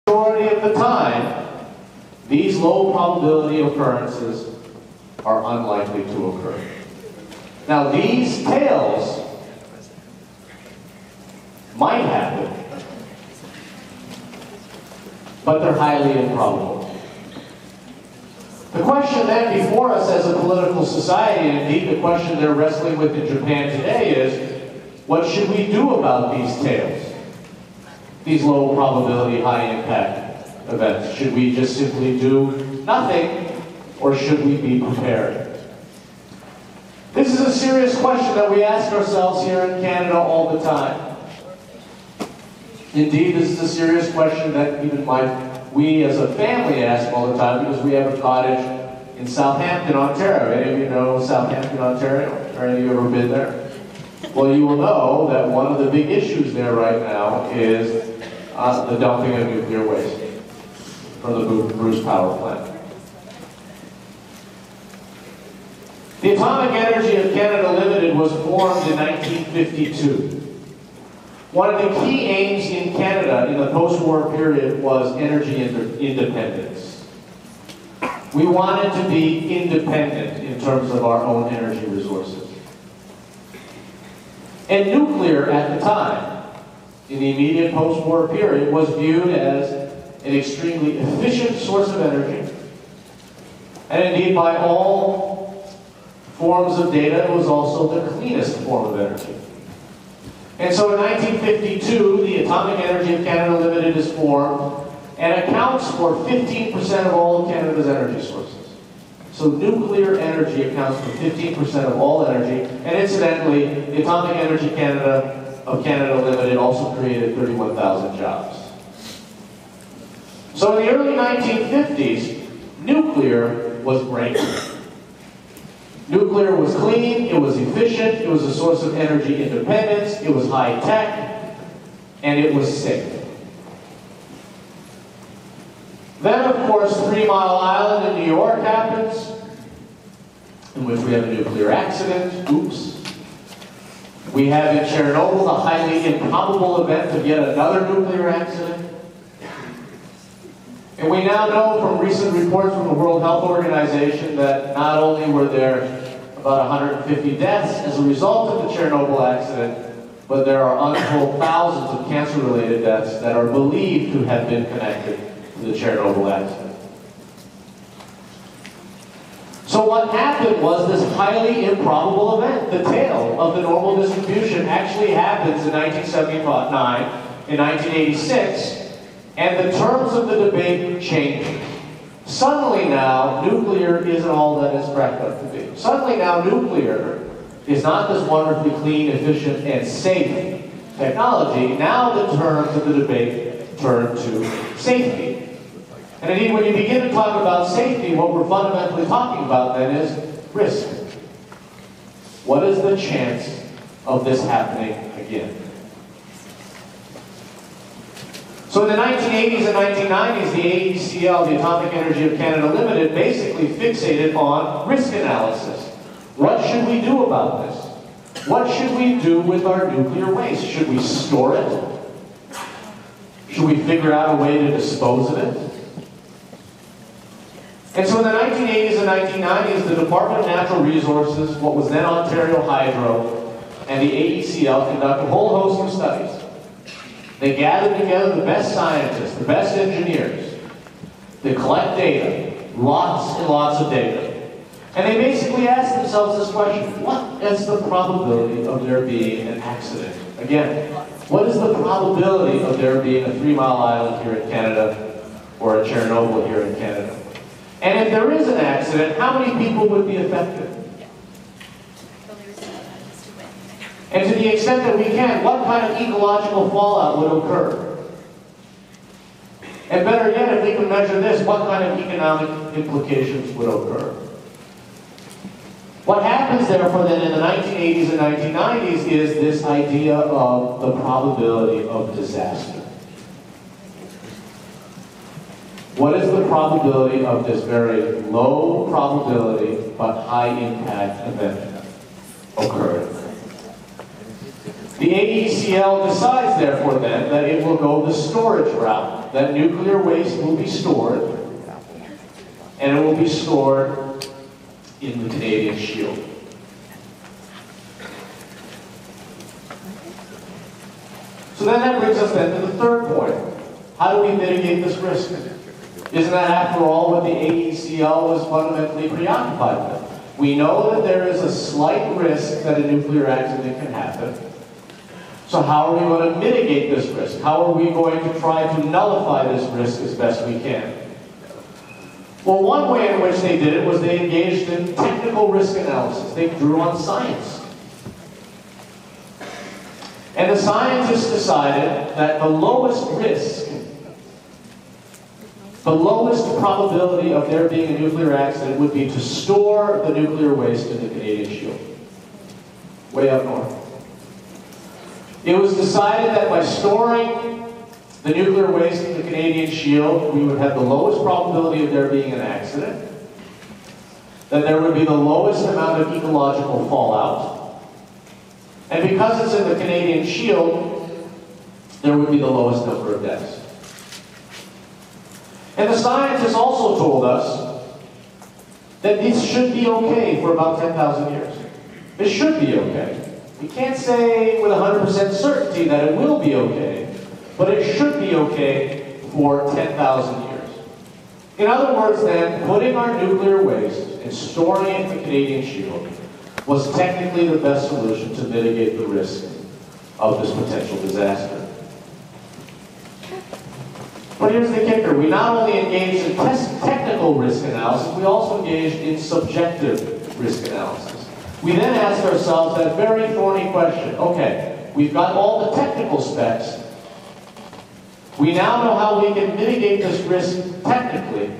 Majority of the time, these low probability occurrences are unlikely to occur. Now, these tails might happen, but they're highly improbable. The question then before us as a political society, and indeed the question they're wrestling with in Japan today, is what should we do about these tails? These low probability, high impact events. Should we just simply do nothing, or should we be prepared? This is a serious question that we ask ourselves here in Canada all the time. Indeed, this is a serious question that even we as a family ask all the time, because we have a cottage in Southampton, Ontario. Any of you know Southampton, Ontario? Or any of you ever been there? Well, you will know that one of the big issues there right now is the dumping of nuclear waste from the Bruce Power Plant. The Atomic Energy of Canada Limited was formed in 1952. One of the key aims in Canada in the post-war period was energy independence. We wanted to be independent in terms of our own energy resources. And nuclear at the time, in the immediate post-war period, was viewed as an extremely efficient source of energy. And indeed, by all forms of data, it was also the cleanest form of energy. And so in 1952, the Atomic Energy of Canada Limited is formed and accounts for 15% of all of Canada's energy sources. So nuclear energy accounts for 15% of all energy, and incidentally, the Atomic Energy of Canada Limited also created 31,000 jobs. So in the early 1950s, nuclear was breakthrough. Nuclear was clean, it was efficient, it was a source of energy independence, it was high tech, and it was safe. Then, of course, 3 Mile Island in New York happens, in which we have a nuclear accident. Oops. We have in Chernobyl the highly improbable event of yet another nuclear accident. And we now know from recent reports from the World Health Organization that not only were there about 150 deaths as a result of the Chernobyl accident, but there are untold thousands of cancer-related deaths that are believed to have been connected to the Chernobyl accident. So what happened was this highly improbable event. The tail of the normal distribution actually happens in 1979, in 1986, and the terms of the debate change. Suddenly now, nuclear isn't all that it's cracked up to be. Suddenly now, nuclear is not this wonderfully clean, efficient, and safe technology. Now the terms of the debate turn to safety. And indeed, when you begin to talk about safety, what we're fundamentally talking about then is risk. What is the chance of this happening again? So in the 1980s and 1990s, the AECL, the Atomic Energy of Canada Limited, basically fixated on risk analysis. What should we do about this? What should we do with our nuclear waste? Should we store it? Should we figure out a way to dispose of it? And so in the 1980s and 1990s, the Department of Natural Resources, what was then Ontario Hydro, and the AECL conducted a whole host of studies. They gathered together the best scientists, the best engineers. They collect data, lots and lots of data. And they basically asked themselves this question: what is the probability of there being an accident? Again, what is the probability of there being a 3 Mile Island here in Canada or a Chernobyl here in Canada? And if there is an accident, how many people would be affected? And to the extent that we can, what kind of ecological fallout would occur? And better yet, if we can measure this, what kind of economic implications would occur? What happens, therefore, then in the 1980s and 1990s is this idea of the probability of disaster. What is the probability of this very low probability but high impact event occurring? The AECL decides, therefore, then, that it will go the storage route. that nuclear waste will be stored, and it will be stored in the Canadian Shield. So then that brings us then to the third point. How do we mitigate this risk? Isn't that, after all, what the AECL was fundamentally preoccupied with? We know that there is a slight risk that a nuclear accident can happen. So how are we going to mitigate this risk? How are we going to try to nullify this risk as best we can? Well, one way in which they did it was they engaged in technical risk analysis. They drew on science. And the scientists decided that the lowest risk, the lowest probability of there being a nuclear accident would be to store the nuclear waste in the Canadian Shield, way up north. It was decided that by storing the nuclear waste in the Canadian Shield, we would have the lowest probability of there being an accident, that there would be the lowest amount of ecological fallout, and because it's in the Canadian Shield, there would be the lowest number of deaths. And the scientists also told us that this should be okay for about 10,000 years. It should be okay. We can't say with 100% certainty that it will be okay, but it should be okay for 10,000 years. In other words, then, putting our nuclear waste and storing it in the Canadian Shield was technically the best solution to mitigate the risk of this potential disaster. But here's the kicker. We not only engaged in technical risk analysis, we also engaged in subjective risk analysis. We then asked ourselves that very thorny question. Okay, we've got all the technical specs. We now know how we can mitigate this risk technically.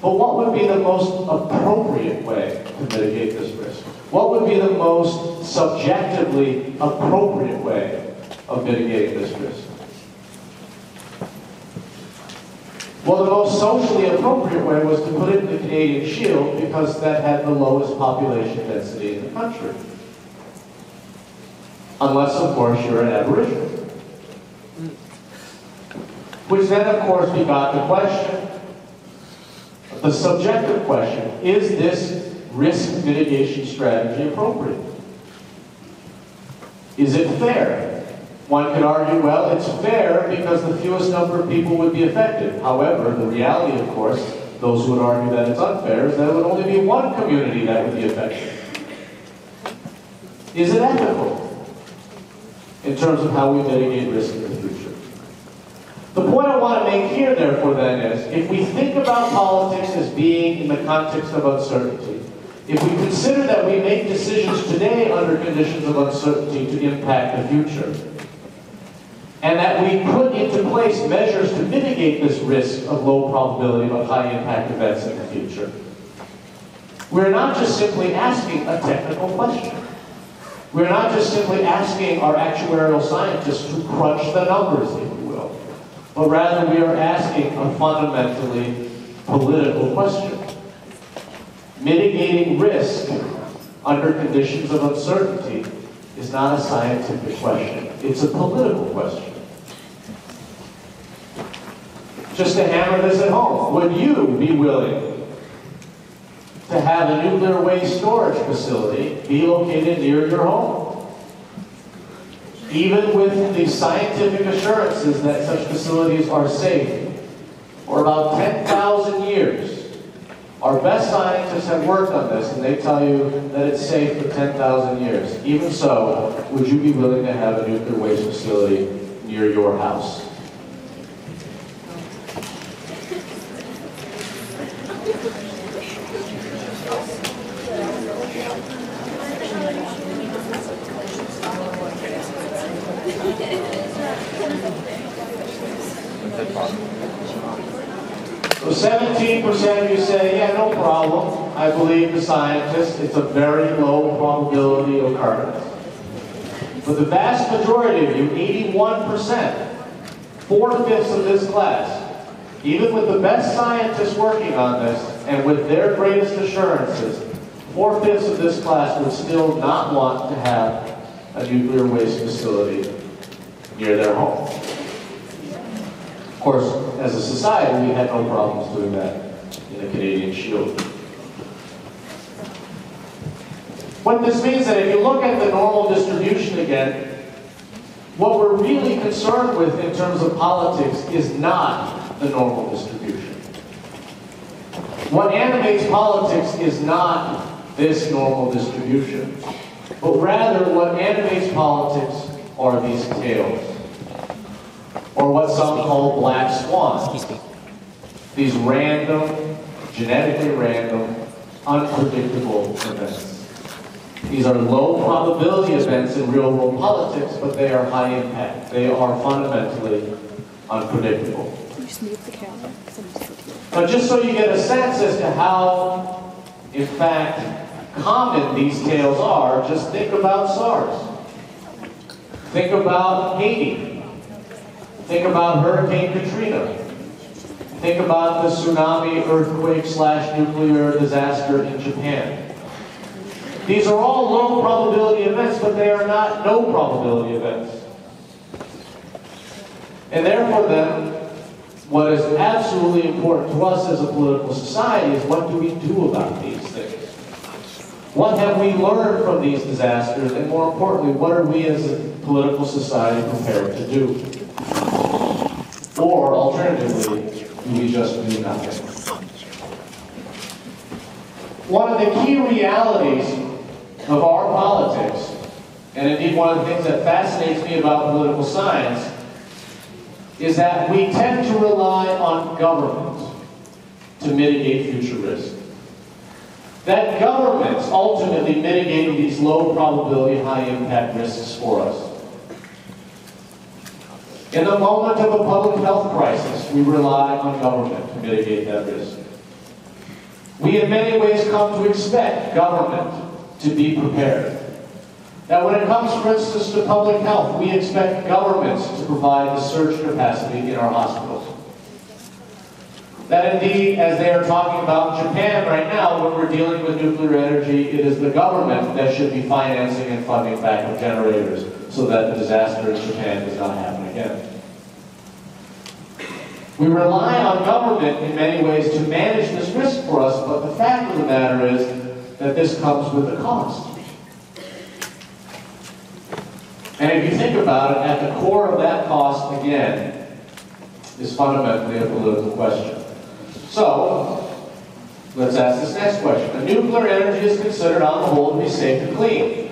But what would be the most appropriate way to mitigate this risk? What would be the most subjectively appropriate way of mitigating this risk? Well, the most socially appropriate way was to put it in the Canadian Shield because that had the lowest population density in the country. Unless, of course, you're an Aboriginal. Which then, of course, we got the question, the subjective question, is this risk mitigation strategy appropriate? Is it fair? One could argue, well, it's fair because the fewest number of people would be affected. However, the reality, of course, those who would argue that it's unfair, is that it would only be one community that would be affected. Is it ethical in terms of how we mitigate risk in the future? The point I want to make here, therefore, then, is if we think about politics as being in the context of uncertainty, if we consider that we make decisions today under conditions of uncertainty to impact the future, and that we put into place measures to mitigate this risk of low probability but high impact events in the future, we're not just simply asking a technical question. We're not just simply asking our actuarial scientists to crunch the numbers, if you will, but rather we are asking a fundamentally political question. Mitigating risk under conditions of uncertainty is not a scientific question. It's a political question. Just to hammer this at home, would you be willing to have a nuclear waste storage facility be located near your home? Even with the scientific assurances that such facilities are safe for about 10,000 years. Our best scientists have worked on this, and they tell you that it's safe for 10,000 years. Even so, would you be willing to have a nuclear waste facility near your house? So 17% of you say, yeah, no problem. I believe the scientists. It's a very low probability occurrence. But the vast majority of you, 81%, 4/5 of this class, even with the best scientists working on this, and with their greatest assurances, 4/5 of this class would still not want to have a nuclear waste facility near their home. course, as a society, we had no problems doing that in the Canadian Shield. What this means is that if you look at the normal distribution again, what we're really concerned with in terms of politics is not the normal distribution. What animates politics is not this normal distribution, but rather what animates politics are these tails, or what some call black swans. These random, genetically random, unpredictable events. These are low probability events in real world politics, but they are high impact. They are fundamentally unpredictable. Can you just move the camera? But just so you get a sense as to how, in fact, common these tales are, just think about SARS. Think about Haiti. Think about Hurricane Katrina. Think about the tsunami, earthquake / nuclear disaster in Japan. These are all low probability events, but they are not no probability events. And therefore then, what is absolutely important to us as a political society is what do we do about these things? What have we learned from these disasters? And more importantly, what are we as a political society prepared to do? Or alternatively, do we just do nothing? One of the key realities of our politics, and indeed one of the things that fascinates me about political science, is that we tend to rely on government to mitigate future risk. That governments ultimately mitigate these low probability, high impact risks for us. In the moment of a public health crisis, we rely on government to mitigate that risk. We in many ways come to expect government to be prepared. Now when it comes, for instance, to public health, we expect governments to provide the surge capacity in our hospitals. That indeed, as they are talking about Japan right now, when we're dealing with nuclear energy, it is the government that should be financing and funding backup generators so that the disaster in Japan does not happen again. We rely on government in many ways to manage this risk for us, but the fact of the matter is that this comes with a cost. And if you think about it, at the core of that cost, again, is fundamentally a political question. So, let's ask this next question. Nuclear energy is considered on the whole to be safe and clean.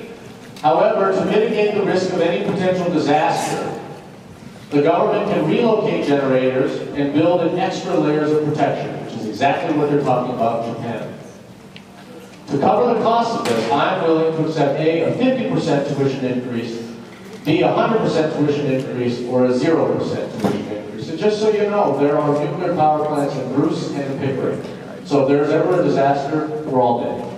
However, to mitigate the risk of any potential disaster, the government can relocate generators and build in extra layers of protection, which is exactly what they're talking about in Japan. To cover the cost of this, I'm willing to accept A, a 50% tuition increase, B, a 100% tuition increase, or a 0% tuition increase. And just so you know, there are nuclear power plants in Bruce and Pickering. So if there's ever a disaster, we're all dead.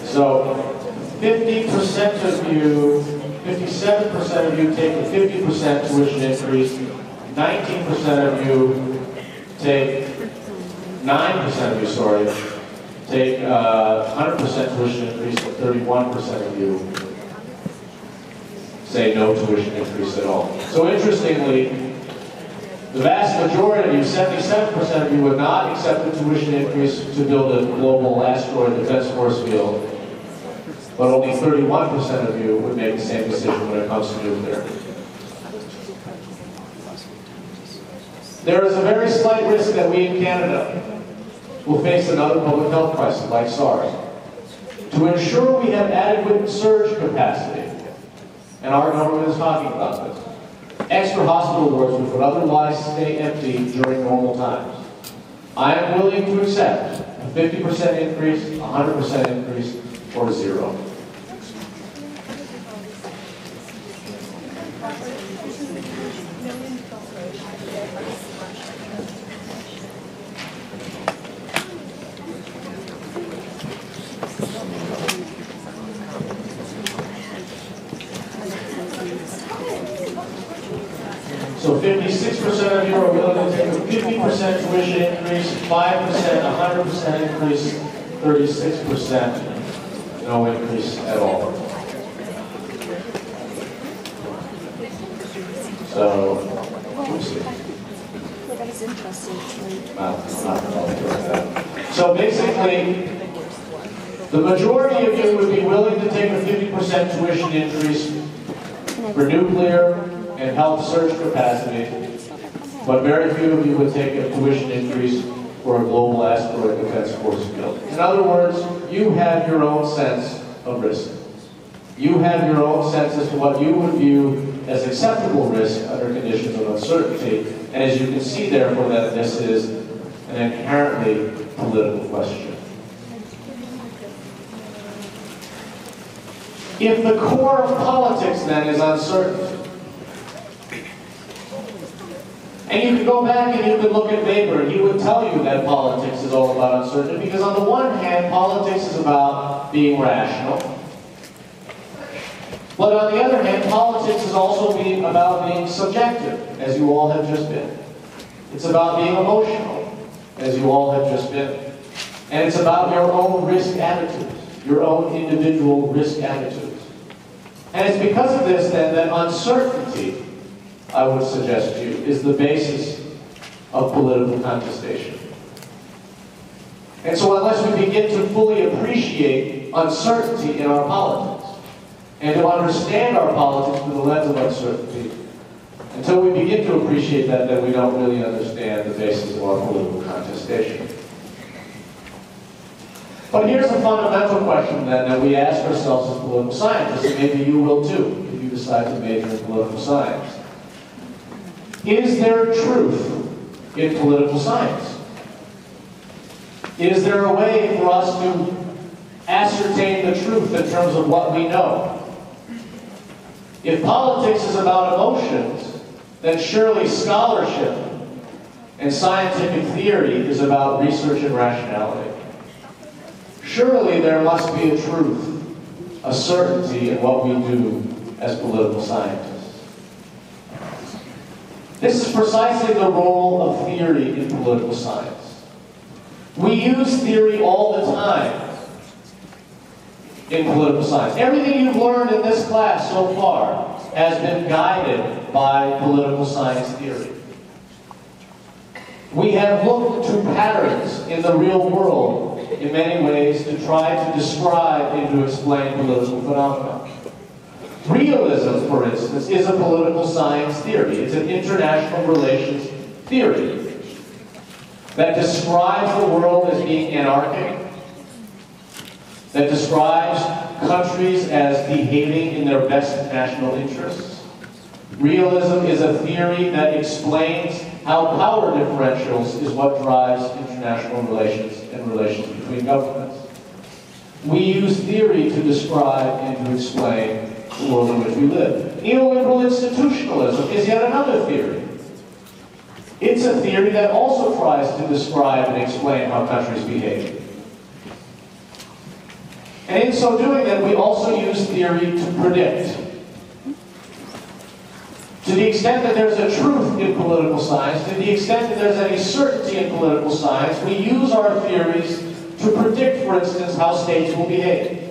So 50% of you, 57% of you take a 50% tuition increase, 19% of you take, 9% of you, sorry, take 100% tuition increase, and 31% of you say no tuition increase at all. So interestingly, the vast majority of you, 77% of you, would not accept the tuition increase to build a global asteroid defense force field, but only 31% of you would make the same decision when it comes to nuclear. There is a very slight risk that we in Canada will face another public health crisis like SARS. To ensure we have adequate surge capacity, and our government is talking about this, extra hospital wards which would otherwise stay empty during normal times. I am willing to accept a 50% increase, a 100% increase, or 0. So 56% of you are willing to take a 50% tuition increase, 5%, 100% increase, 36% no increase at all. So, let's see. Well, that was interesting. So basically, the majority of you would be willing to take a 50% tuition increase for nuclear and health surge capacity, but very few of you would take a tuition increase for a global asteroid defense force field. In other words, you have your own sense of risk. You have your own sense as to what you would view as acceptable risk under conditions of uncertainty. And as you can see, therefore, that this is an inherently political question. If the core of politics, then, is uncertainty, and you could go back and you could look at Weber, and he would tell you that politics is all about uncertainty, because on the one hand, politics is about being rational. But on the other hand, politics is also about being subjective, as you all have just been. It's about being emotional, as you all have just been. And it's about your own risk attitudes, your own individual risk attitudes. And it's because of this, then, that uncertainty, I would suggest to you, is the basis of political contestation. And so unless we begin to fully appreciate uncertainty in our politics, and to understand our politics through the lens of uncertainty, until we begin to appreciate that, then we don't really understand the basis of our political contestation. But here's a fundamental question, then, that we ask ourselves as political scientists, and maybe you will too, if you decide to major in political science. Is there truth in political science? Is there a way for us to ascertain the truth in terms of what we know? If politics is about emotions, then surely scholarship and scientific theory is about research and rationality. Surely there must be a truth, a certainty in what we do as political scientists. This is precisely the role of theory in political science. We use theory all the time in political science. Everything you've learned in this class so far has been guided by political science theory. We have looked to patterns in the real world in many ways to try to describe and to explain political phenomena. Realism, for instance, is a political science theory. It's an international relations theory that describes the world as being anarchic, that describes countries as behaving in their best national interests. Realism is a theory that explains how power differentials is what drives international relations and relations between governments. We use theory to describe and to explain the world in which we live. Neoliberal institutionalism is yet another theory. It's a theory that also tries to describe and explain how countries behave. And in so doing, then, we also use theory to predict. To the extent that there's a truth in political science, to the extent that there's any certainty in political science, we use our theories to predict, for instance, how states will behave.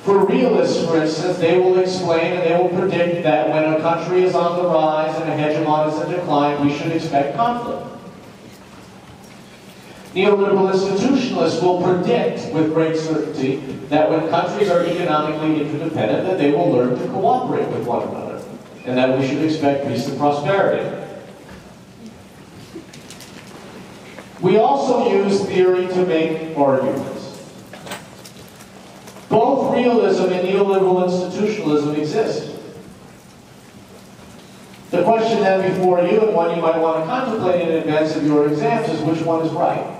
For realists, for instance, they will explain and they will predict that when a country is on the rise and a hegemon is in decline, we should expect conflict. Neoliberal institutionalists will predict with great certainty that when countries are economically interdependent, that they will learn to cooperate with one another, and that we should expect peace and prosperity. We also use theory to make arguments. Both realism and neoliberal institutionalism exist. The question then before you, and one you might want to contemplate in advance of your exams, is which one is right?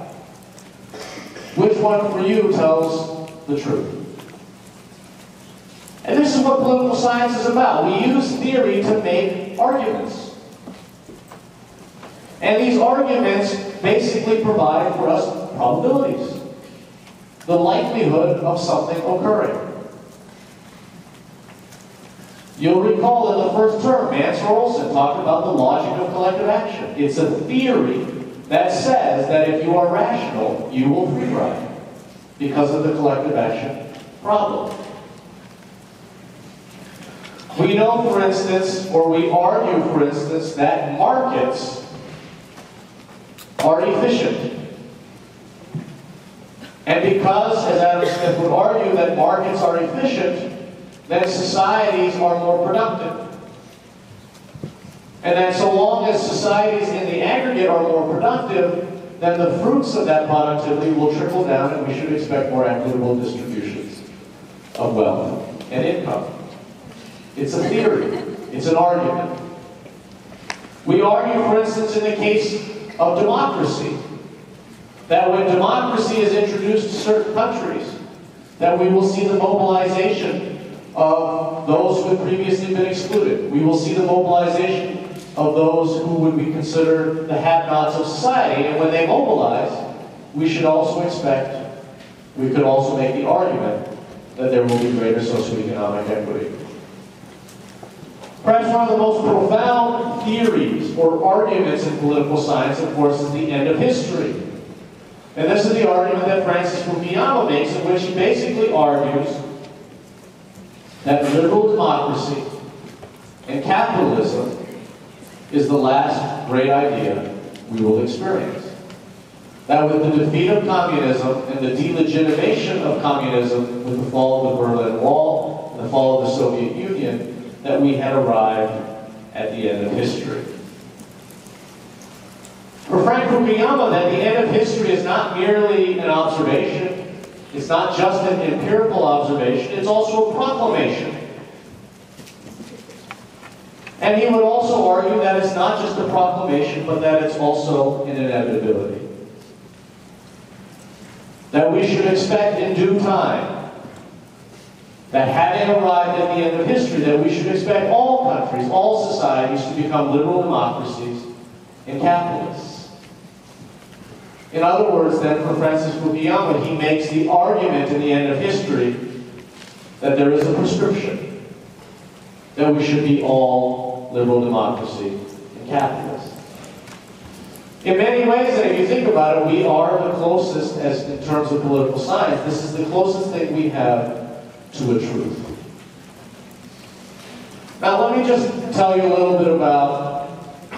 Which one for you tells the truth? And this is what political science is about. We use theory to make arguments. And these arguments basically provide for us probabilities. The likelihood of something occurring. You'll recall in the first term, Mansur Olson talked about the logic of collective action. It's a theory that says that if you are rational, you will free ride because of the collective action problem. We know, for instance, or we argue, for instance, that markets are efficient. And because, as Adam Smith would argue, that markets are efficient, then societies are more productive. And that so long as societies in the aggregate are more productive, then the fruits of that productivity will trickle down, and we should expect more equitable distributions of wealth and income. It's a theory. It's an argument. We argue, for instance, in the case of democracy, that when democracy is introduced to certain countries, that we will see the mobilization of those who had previously been excluded. We will see the mobilization of those who would be considered the have-nots of society. And when they mobilize, we should also expect, we could also make the argument that there will be greater socioeconomic equity. Perhaps one of the most profound theories or arguments in political science, of course, is the end of history. And this is the argument that Francis Fukuyama makes, in which he basically argues that liberal democracy and capitalism is the last great idea we will experience. That with the defeat of communism and the delegitimation of communism with the fall of the Berlin Wall and the fall of the Soviet Union, that we had arrived at the end of history. For Frank Fukuyama, that the end of history is not merely an observation, it's not just an empirical observation, it's also a proclamation. And he would also argue that it's not just a proclamation, but that it's also an inevitability. That we should expect in due time, that having arrived at the end of history, that we should expect all countries, all societies to become liberal democracies and capitalists. In other words, then, for Francis Fukuyama, he makes the argument in the end of history that there is a prescription, that we should be all liberal democracy and capitalists. In many ways, and if you think about it, we are the closest, as in terms of political science, this is the closest thing we have to a truth. Now let me just tell you a little bit about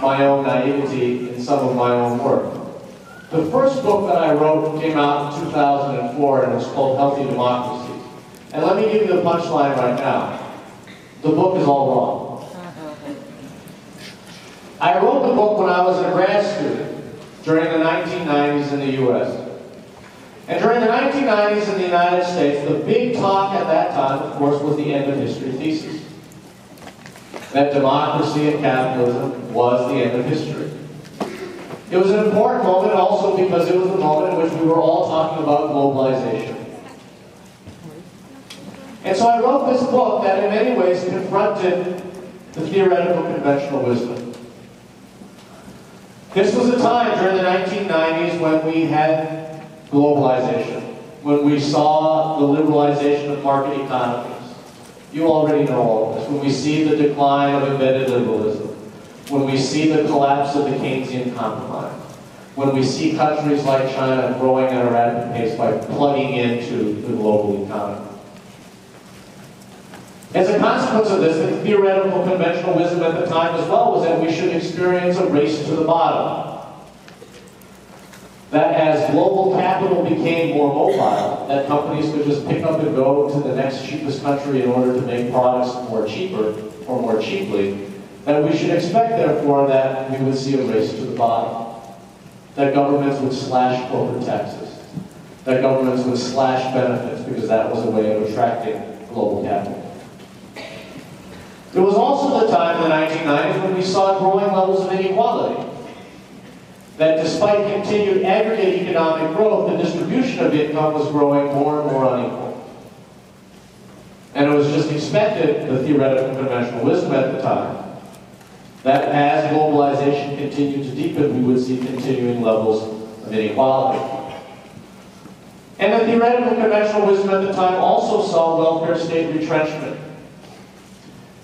my own naivety in some of my own work. The first book that I wrote came out in 2004 and it's called Healthy Democracy. And let me give you the punchline right now. The book is all wrong. I wrote the book when I was a grad student during the 1990s in the US. And during the 1990s in the United States, the big talk at that time, of course, was the end of history thesis. That democracy and capitalism was the end of history. It was an important moment also because it was the moment in which we were all talking about globalization. And so I wrote this book that in many ways confronted the theoretical conventional wisdom. This was a time during the 1990s when we had globalization, when we saw the liberalization of market economies. You already know all of this. When we see the decline of embedded liberalism, when we see the collapse of the Keynesian compromise, when we see countries like China growing at a rapid pace by plugging into the global economy. As a consequence of this, the theoretical conventional wisdom at the time as well was that we should experience a race to the bottom. That as global capital became more mobile, that companies could just pick up and go to the next cheapest country in order to make products more cheaper or more cheaply, that we should expect, therefore, that we would see a race to the bottom. That governments would slash corporate taxes. That governments would slash benefits because that was a way of attracting global capital. It was also the time in the 1990s when we saw growing levels of inequality. That despite continued aggregate economic growth, the distribution of income was growing more and more unequal. And it was just expected, the theoretical conventional wisdom at the time, that as globalization continued to deepen, we would see continuing levels of inequality. And the theoretical conventional wisdom at the time also saw welfare state retrenchment.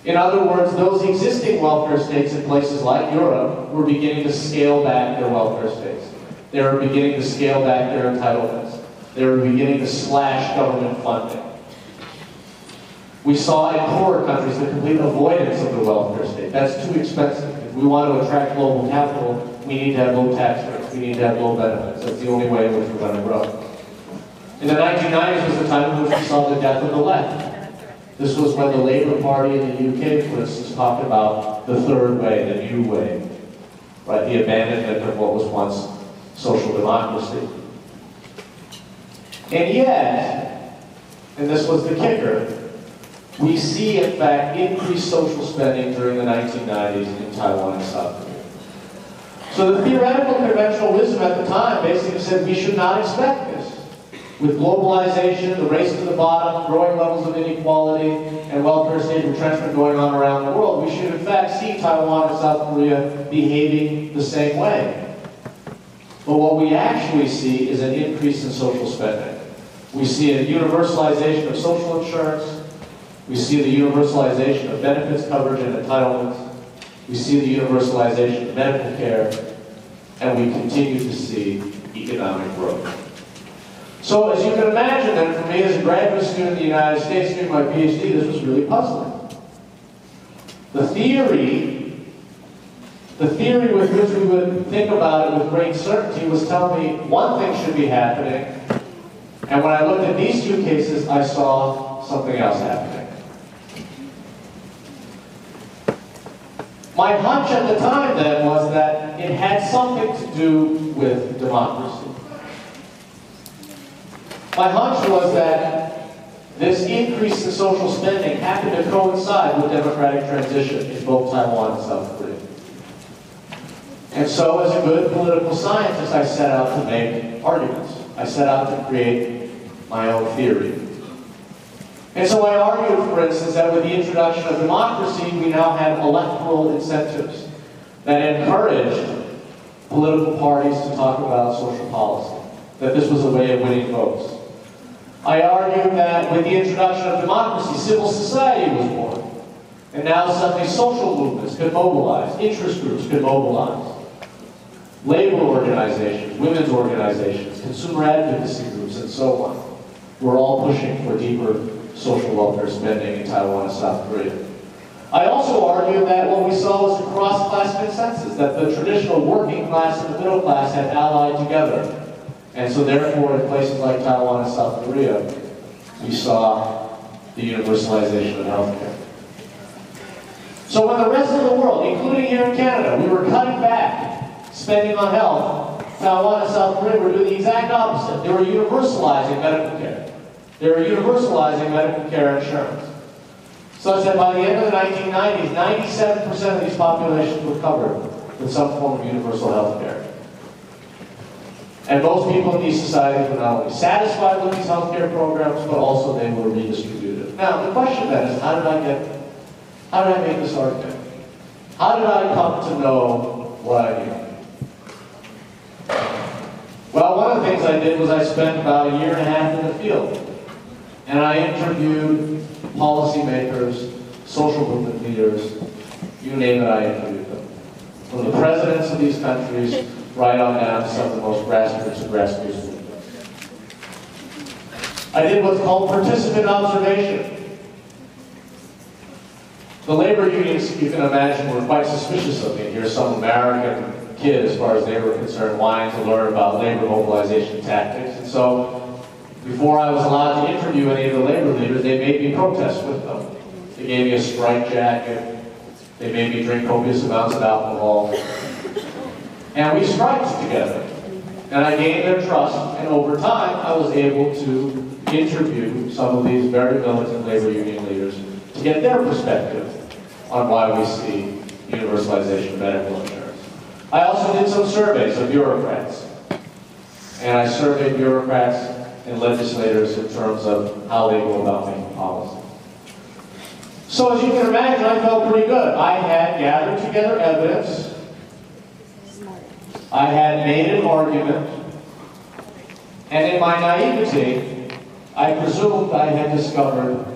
In other words, those existing welfare states in places like Europe were beginning to scale back their welfare states. They were beginning to scale back their entitlements. They were beginning to slash government funding. We saw in poorer countries the complete avoidance of the welfare state. That's too expensive. If we want to attract global capital, we need to have low tax rates. We need to have low benefits. That's the only way in which we're going to grow. In the 1990s was the time in which we saw the death of the left. This was when the Labour Party in the UK, for instance, talked about the third way, the new way, right? The abandonment of what was once social democracy. And yet, and this was the kicker, we see, in fact, increased social spending during the 1990s in Taiwan and South Korea. So the theoretical conventional wisdom at the time basically said we should not expect this. With globalization, the race to the bottom, growing levels of inequality, and welfare state retrenchment going on around the world, we should in fact see Taiwan and South Korea behaving the same way. But what we actually see is an increase in social spending. We see a universalization of social insurance. We see the universalization of benefits coverage and entitlements. We see the universalization of medical care. And we continue to see economic growth. So as you can imagine, then, for me as a graduate student in the United States doing my PhD, this was really puzzling. The theory with which we would think about it with great certainty was telling me one thing should be happening, and when I looked at these two cases, I saw something else happening. My hunch at the time then was that it had something to do with democracy. My hunch was that this increase in social spending happened to coincide with democratic transition in both Taiwan and South Korea. And so, as a good political scientist, I set out to make arguments. I set out to create my own theory. And so I argued, for instance, that with the introduction of democracy, we now had electoral incentives that encouraged political parties to talk about social policy, that this was a way of winning votes. I argued that with the introduction of democracy, civil society was born. And now suddenly social movements could mobilize, interest groups could mobilize. Labor organizations, women's organizations, consumer advocacy groups, and so on were all pushing for deeper social welfare spending in Taiwan and South Korea. I also argued that what we saw was a cross-class consensus, that the traditional working class and the middle class had allied together. And so therefore, in places like Taiwan and South Korea, we saw the universalization of healthcare. So when the rest of the world, including here in Canada, we were cutting back spending on health, Taiwan and South Korea were doing the exact opposite. They were universalizing medical care. They were universalizing medical care insurance. Such that by the end of the 1990s, 97% of these populations were covered with some form of universal health care. And most people in these societies were not only satisfied with these healthcare programs, but also they were redistributed. Now, the question then is, how did I make this argument? How did I come to know what I knew? Well, one of the things I did was I spent about a year and a half in the field. And I interviewed policymakers, social movement leaders, you name it, I interviewed them. From the presidents of these countries, right on down to some of the most grassroots movements. I did what's called participant observation. The labor unions, you can imagine, were quite suspicious of me. Here's some American kid, as far as they were concerned, wanting to learn about labor mobilization tactics. And so, before I was allowed to interview any of the labor leaders, they made me protest with them. They gave me a strike jacket. They made me drink copious amounts of alcohol. And we striked together. And I gained their trust, and over time, I was able to interview some of these very militant labor union leaders to get their perspective on why we see universalization of medical insurance. I also did some surveys of bureaucrats. And I surveyed bureaucrats and legislators in terms of how they go about making policy. So as you can imagine, I felt pretty good. I had gathered together evidence. I had made an argument. And in my naivety, I presumed I had discovered